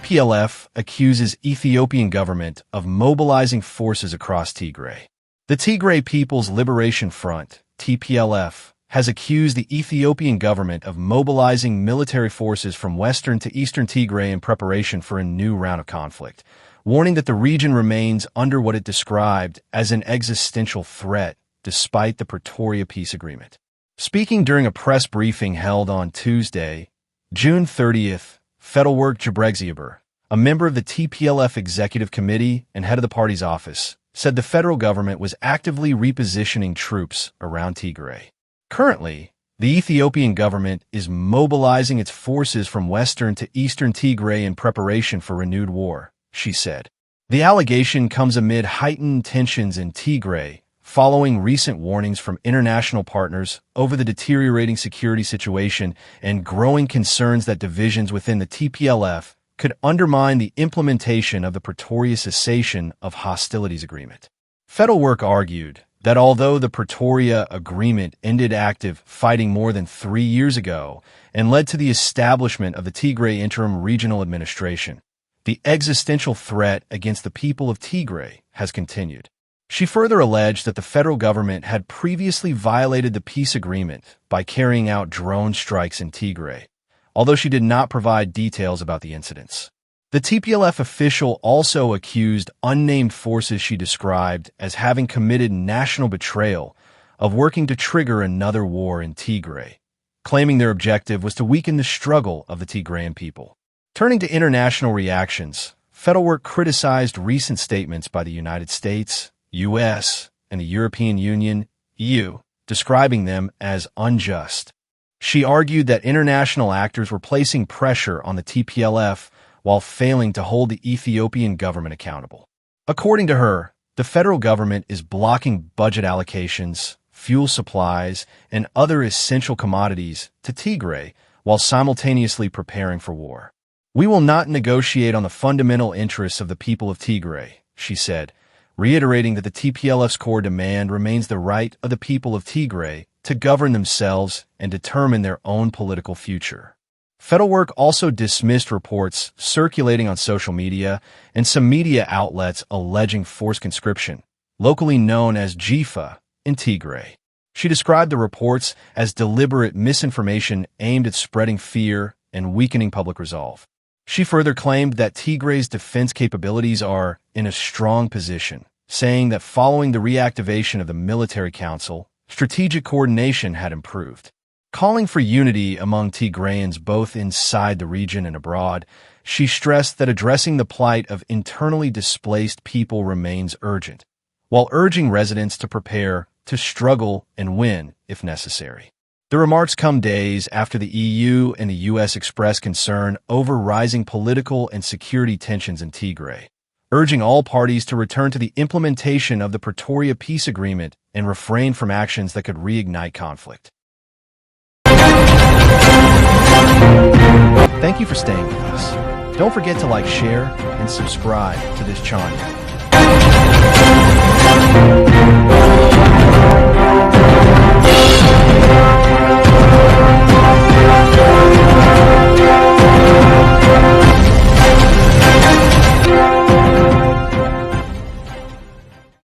TPLF accuses Ethiopian government of mobilizing forces across Tigray. The Tigray People's Liberation Front, TPLF, has accused the Ethiopian government of mobilizing military forces from Western to Eastern Tigray in preparation for a new round of conflict, warning that the region remains under what it described as an existential threat despite the Pretoria peace agreement. Speaking during a press briefing held on Tuesday, June 30th, Fedorwork Gebrexiaber, a member of the TPLF Executive Committee and head of the party's office, said the federal government was actively repositioning troops around Tigray. Currently, the Ethiopian government is mobilizing its forces from Western to Eastern Tigray in preparation for renewed war, she said. The allegation comes amid heightened tensions in Tigray, following recent warnings from international partners over the deteriorating security situation and growing concerns that divisions within the TPLF could undermine the implementation of the Pretoria cessation of hostilities agreement. Fedorwork argued that although the Pretoria agreement ended active fighting more than 3 years ago and led to the establishment of the Tigray Interim Regional Administration, the existential threat against the people of Tigray has continued. She further alleged that the federal government had previously violated the peace agreement by carrying out drone strikes in Tigray, although she did not provide details about the incidents. The TPLF official also accused unnamed forces she described as having committed national betrayal of working to trigger another war in Tigray, claiming their objective was to weaken the struggle of the Tigrayan people. Turning to international reactions, Fedorwork criticized recent statements by the United States, U.S., and the European Union, EU, describing them as unjust. She argued that international actors were placing pressure on the TPLF while failing to hold the Ethiopian government accountable. According to her, the federal government is blocking budget allocations, fuel supplies, and other essential commodities to Tigray while simultaneously preparing for war. "We will not negotiate on the fundamental interests of the people of Tigray," she said, reiterating that the TPLF's core demand remains the right of the people of Tigray to govern themselves and determine their own political future. Fedorwork also dismissed reports circulating on social media and some media outlets alleging forced conscription, locally known as GIFA, in Tigray. She described the reports as deliberate misinformation aimed at spreading fear and weakening public resolve. She further claimed that Tigray's defense capabilities are in a strong position, saying that following the reactivation of the military council, strategic coordination had improved. Calling for unity among Tigrayans both inside the region and abroad, she stressed that addressing the plight of internally displaced people remains urgent, while urging residents to prepare to struggle and win if necessary. The remarks come days after the EU and the US expressed concern over rising political and security tensions in Tigray, urging all parties to return to the implementation of the Pretoria peace agreement and refrain from actions that could reignite conflict. Thank you for staying with us. Don't forget to like, share, and subscribe to this channel.